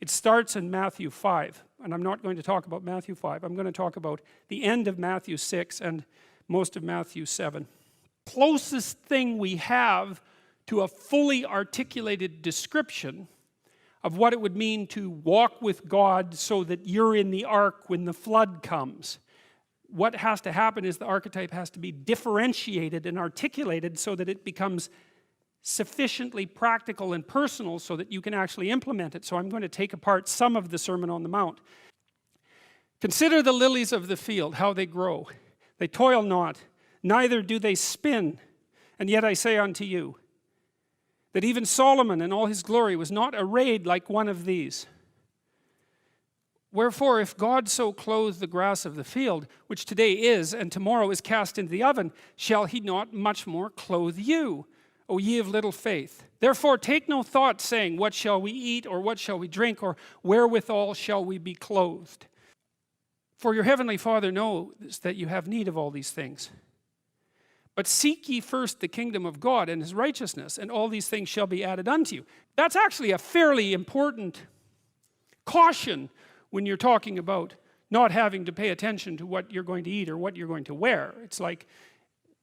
It starts in Matthew 5, and I'm not going to talk about Matthew 5. I'm going to talk about the end of Matthew 6 and most of Matthew 7. Closest thing we have to a fully articulated description of what it would mean to walk with God so that you're in the ark when the flood comes. What has to happen is the archetype has to be differentiated and articulated so that it becomes sufficiently practical and personal so that you can actually implement it. So I'm going to take apart some of the Sermon on the Mount. Consider the lilies of the field, how they grow. They toil not, neither do they spin. And yet I say unto you, that even Solomon in all his glory was not arrayed like one of these. Wherefore, if God so clothe the grass of the field, which today is, and tomorrow is cast into the oven, shall he not much more clothe you, O ye of little faith? Therefore take no thought, saying, what shall we eat, or what shall we drink, or wherewithal shall we be clothed? For your heavenly Father knows that you have need of all these things. But seek ye first the kingdom of God and his righteousness, and all these things shall be added unto you. That's actually a fairly important caution when you're talking about not having to pay attention to what you're going to eat or what you're going to wear. It's like,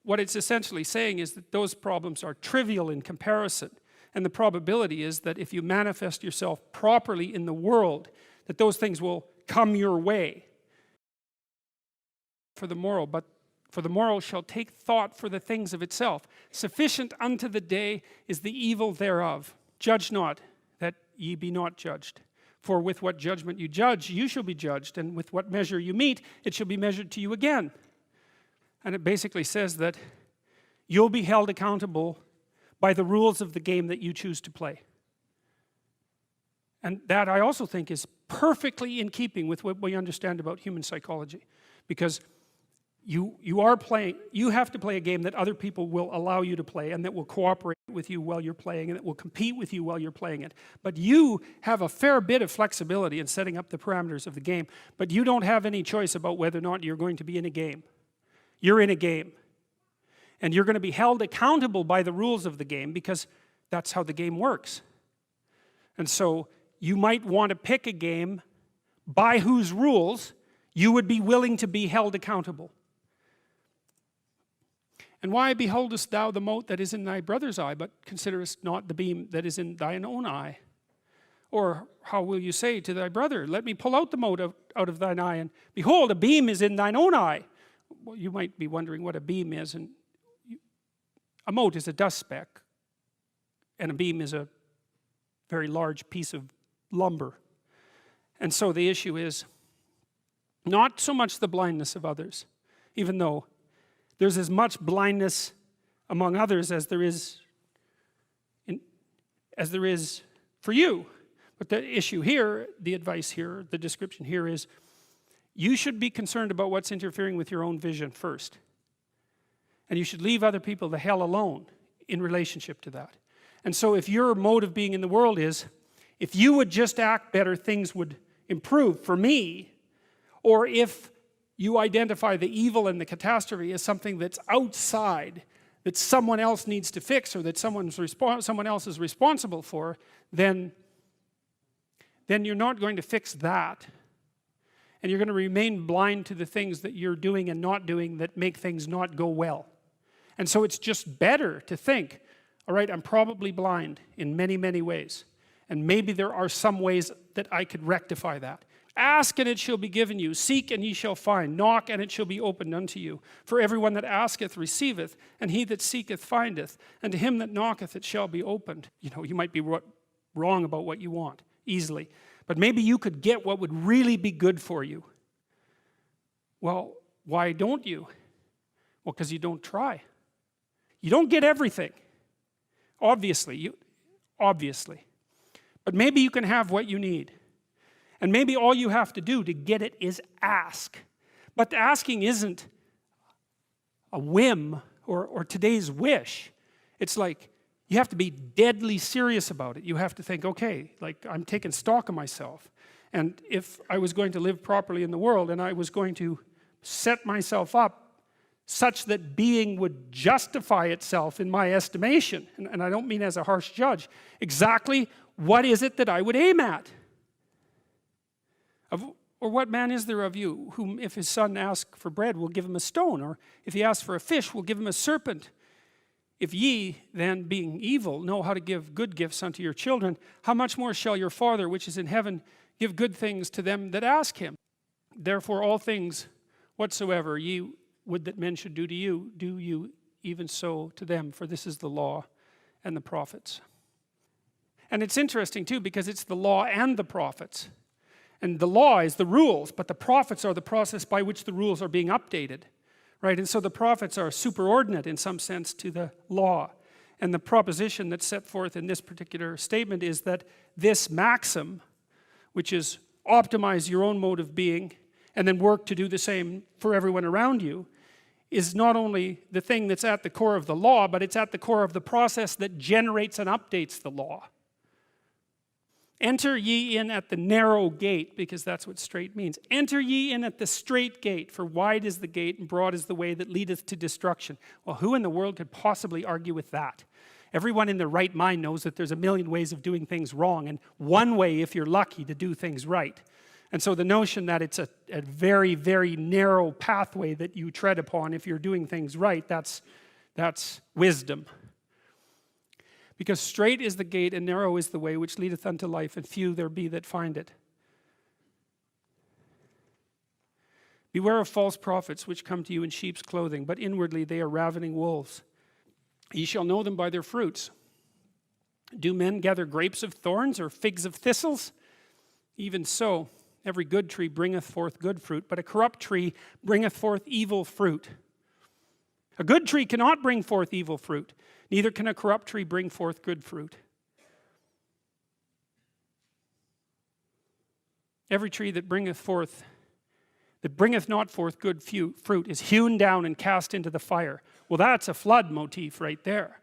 what it's essentially saying is that those problems are trivial in comparison. And the probability is that if you manifest yourself properly in the world, that those things will come your way. For the morrow, but for the morrow shall take thought for the things of itself. Sufficient unto the day is the evil thereof. Judge not, that ye be not judged. For with what judgment you judge, you shall be judged, and with what measure you meet, it shall be measured to you again. And it basically says that you'll be held accountable by the rules of the game that you choose to play. And that I also think is perfectly in keeping with what we understand about human psychology. Because you have to play a game that other people will allow you to play and that will cooperate with you while you're playing and that will compete with you while you're playing it. But you have a fair bit of flexibility in setting up the parameters of the game, but you don't have any choice about whether or not you're going to be in a game. You're in a game. And you're going to be held accountable by the rules of the game because that's how the game works. And so you might want to pick a game by whose rules you would be willing to be held accountable. And why beholdest thou the mote that is in thy brother's eye, but considerest not the beam that is in thine own eye? Or how will you say to thy brother, let me pull out the mote out of thine eye, and behold, a beam is in thine own eye? Well, you might be wondering what a beam is, and a mote is a dust speck, and a beam is a very large piece of lumber. And so the issue is not so much the blindness of others, even though there's as much blindness among others as there is for you. But the issue here, the advice here, the description here is you should be concerned about what's interfering with your own vision first. And you should leave other people the hell alone in relationship to that. And so if your mode of being in the world is, if you would just act better, things would improve for me, or if you identify the evil and the catastrophe as something that's outside, that someone else needs to fix, or that someone else is responsible for, then you're not going to fix that. And you're going to remain blind to the things that you're doing and not doing that make things not go well. And so it's just better to think, all right, I'm probably blind in many, many ways. And maybe there are some ways that I could rectify that. Ask and it shall be given you. Seek and ye shall find. Knock and it shall be opened unto you. For everyone that asketh receiveth, and he that seeketh findeth. And to him that knocketh it shall be opened. You know, you might be wrong about what you want, easily. But maybe you could get what would really be good for you. Well, why don't you? Well, because you don't try. You don't get everything. Obviously. But maybe you can have what you need. And maybe all you have to do to get it is ask. But asking isn't a whim or today's wish. It's like you have to be deadly serious about it. You have to think, okay, like I'm taking stock of myself. And if I was going to live properly in the world and I was going to set myself up such that being would justify itself in my estimation, and I don't mean as a harsh judge, exactly what is it that I would aim at? Or what man is there of you, whom if his son asks for bread, will give him a stone? Or if he asks for a fish, will give him a serpent? If ye, then, being evil, know how to give good gifts unto your children, how much more shall your Father, which is in heaven, give good things to them that ask him? Therefore all things whatsoever ye would that men should do to you, do you even so to them, for this is the law and the prophets. And it's interesting too, because it's the law and the prophets. And the law is the rules, but the prophets are the process by which the rules are being updated. Right? And so the prophets are superordinate in some sense to the law. And the proposition that's set forth in this particular statement is that this maxim, which is optimize your own mode of being and then work to do the same for everyone around you, is not only the thing that's at the core of the law, but it's at the core of the process that generates and updates the law. Enter ye in at the narrow gate, because that's what straight means. Enter ye in at the straight gate, for wide is the gate and broad is the way that leadeth to destruction. Well, who in the world could possibly argue with that? Everyone in their right mind knows that there's a million ways of doing things wrong, and one way, if you're lucky, to do things right. And so the notion that it's a very, very narrow pathway that you tread upon if you're doing things right, that's wisdom. Because straight is the gate and narrow is the way which leadeth unto life, and few there be that find it. Beware of false prophets which come to you in sheep's clothing, but inwardly they are ravening wolves. Ye shall know them by their fruits. Do men gather grapes of thorns or figs of thistles? Even so, every good tree bringeth forth good fruit, but a corrupt tree bringeth forth evil fruit. A good tree cannot bring forth evil fruit, neither can a corrupt tree bring forth good fruit. Every tree that bringeth not forth good fruit is hewn down and cast into the fire. Well, that's a flood motif right there.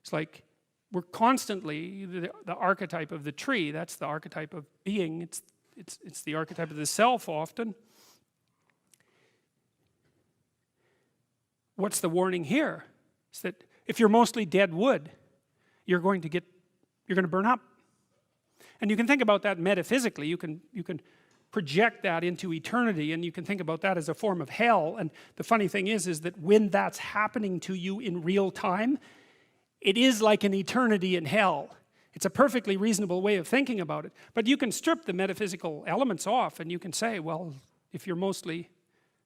It's like we're constantly the archetype of the tree. That's the archetype of being. It's the archetype of the self often. What's the warning here? It's that if you're mostly dead wood, you're going to burn up. And you can think about that metaphysically. You can project that into eternity, and you can think about that as a form of hell. And the funny thing is that when that's happening to you in real time, it is like an eternity in hell. It's a perfectly reasonable way of thinking about it. But you can strip the metaphysical elements off, and you can say, well, if you're mostly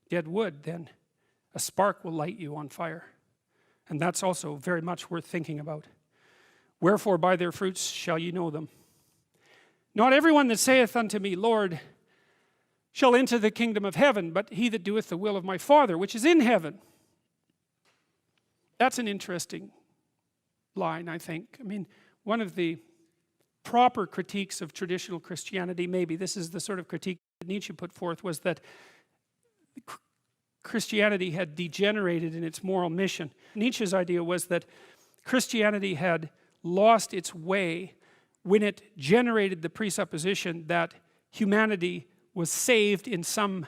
dead wood, then a spark will light you on fire. And that's also very much worth thinking about. Wherefore by their fruits shall ye know them. Not everyone that saith unto me, Lord, shall enter the kingdom of heaven, but he that doeth the will of my Father, which is in heaven. That's an interesting line, I think. I mean, one of the proper critiques of traditional Christianity, maybe this is the sort of critique that Nietzsche put forth, was that Christianity had degenerated in its moral mission. Nietzsche's idea was that Christianity had lost its way when it generated the presupposition that humanity was saved in some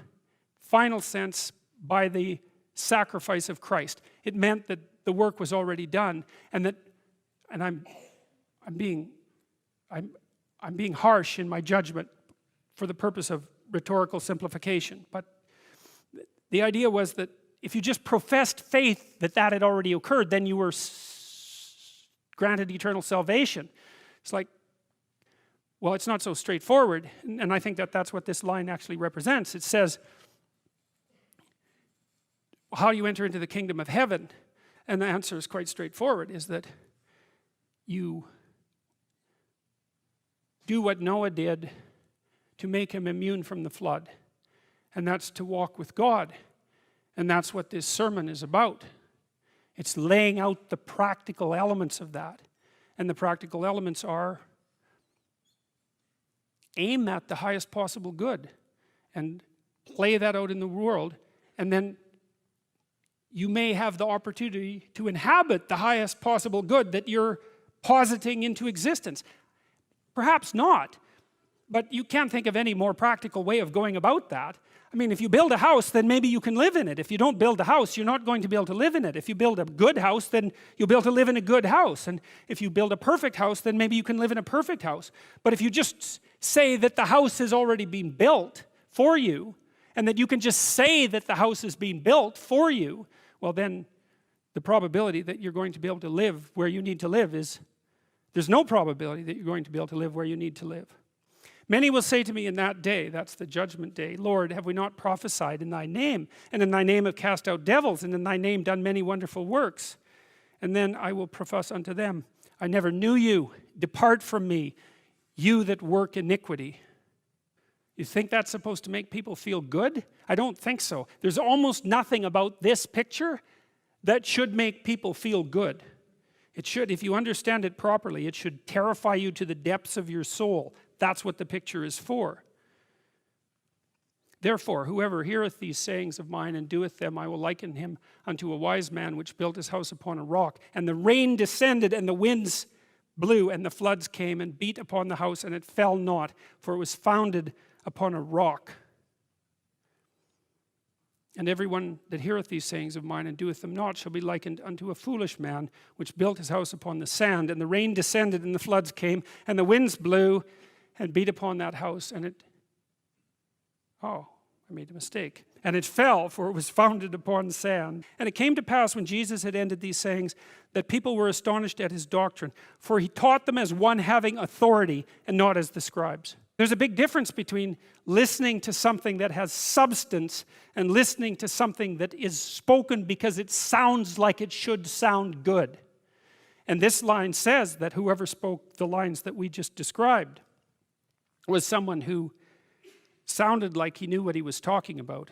final sense by the sacrifice of Christ. It meant that the work was already done, and I'm being harsh in my judgment for the purpose of rhetorical simplification, but the idea was that if you just professed faith that had already occurred, then you were granted eternal salvation. It's like, well, it's not so straightforward, and I think that that's what this line actually represents. It says, how do you enter into the kingdom of heaven? And the answer is quite straightforward, is that you do what Noah did to make him immune from the flood. And that's to walk with God. And that's what this sermon is about. It's laying out the practical elements of that. And the practical elements are aim at the highest possible good and play that out in the world, and then you may have the opportunity to inhabit the highest possible good that you're positing into existence. Perhaps not, but you can't think of any more practical way of going about that. I mean, if you build a house, then maybe you can live in it. If you don't build a house, you're not going to be able to live in it. If you build a good house, then you'll be able to live in a good house. And if you build a perfect house, then maybe you can live in a perfect house. But if you just say that the house has already been built, for you, and that you can just say that the house is being built for you, well then the probability that you're going to be able to live where you need to live is, there's no probability that you're going to be able to live where you need to live. Many will say to me in that day, that's the judgment day, Lord, have we not prophesied in thy name, and in thy name have cast out devils, and in thy name done many wonderful works? And then I will profess unto them, I never knew you, depart from me, you that work iniquity. You think that's supposed to make people feel good? I don't think so. There's almost nothing about this picture that should make people feel good. It should, if you understand it properly, it should terrify you to the depths of your soul. That's what the picture is for. Therefore, whoever heareth these sayings of mine and doeth them, I will liken him unto a wise man which built his house upon a rock. And the rain descended, and the winds blew, and the floods came and beat upon the house, and it fell not, for it was founded upon a rock. And everyone that heareth these sayings of mine and doeth them not shall be likened unto a foolish man which built his house upon the sand. And the rain descended, and the floods came, and the winds blew and beat upon that house, and it, oh, I made a mistake. And it fell, for it was founded upon sand. And it came to pass, when Jesus had ended these sayings, that people were astonished at his doctrine, for he taught them as one having authority, and not as the scribes. There's a big difference between listening to something that has substance and listening to something that is spoken because it sounds like it should sound good. And this line says that whoever spoke the lines that we just described was someone who sounded like he knew what he was talking about.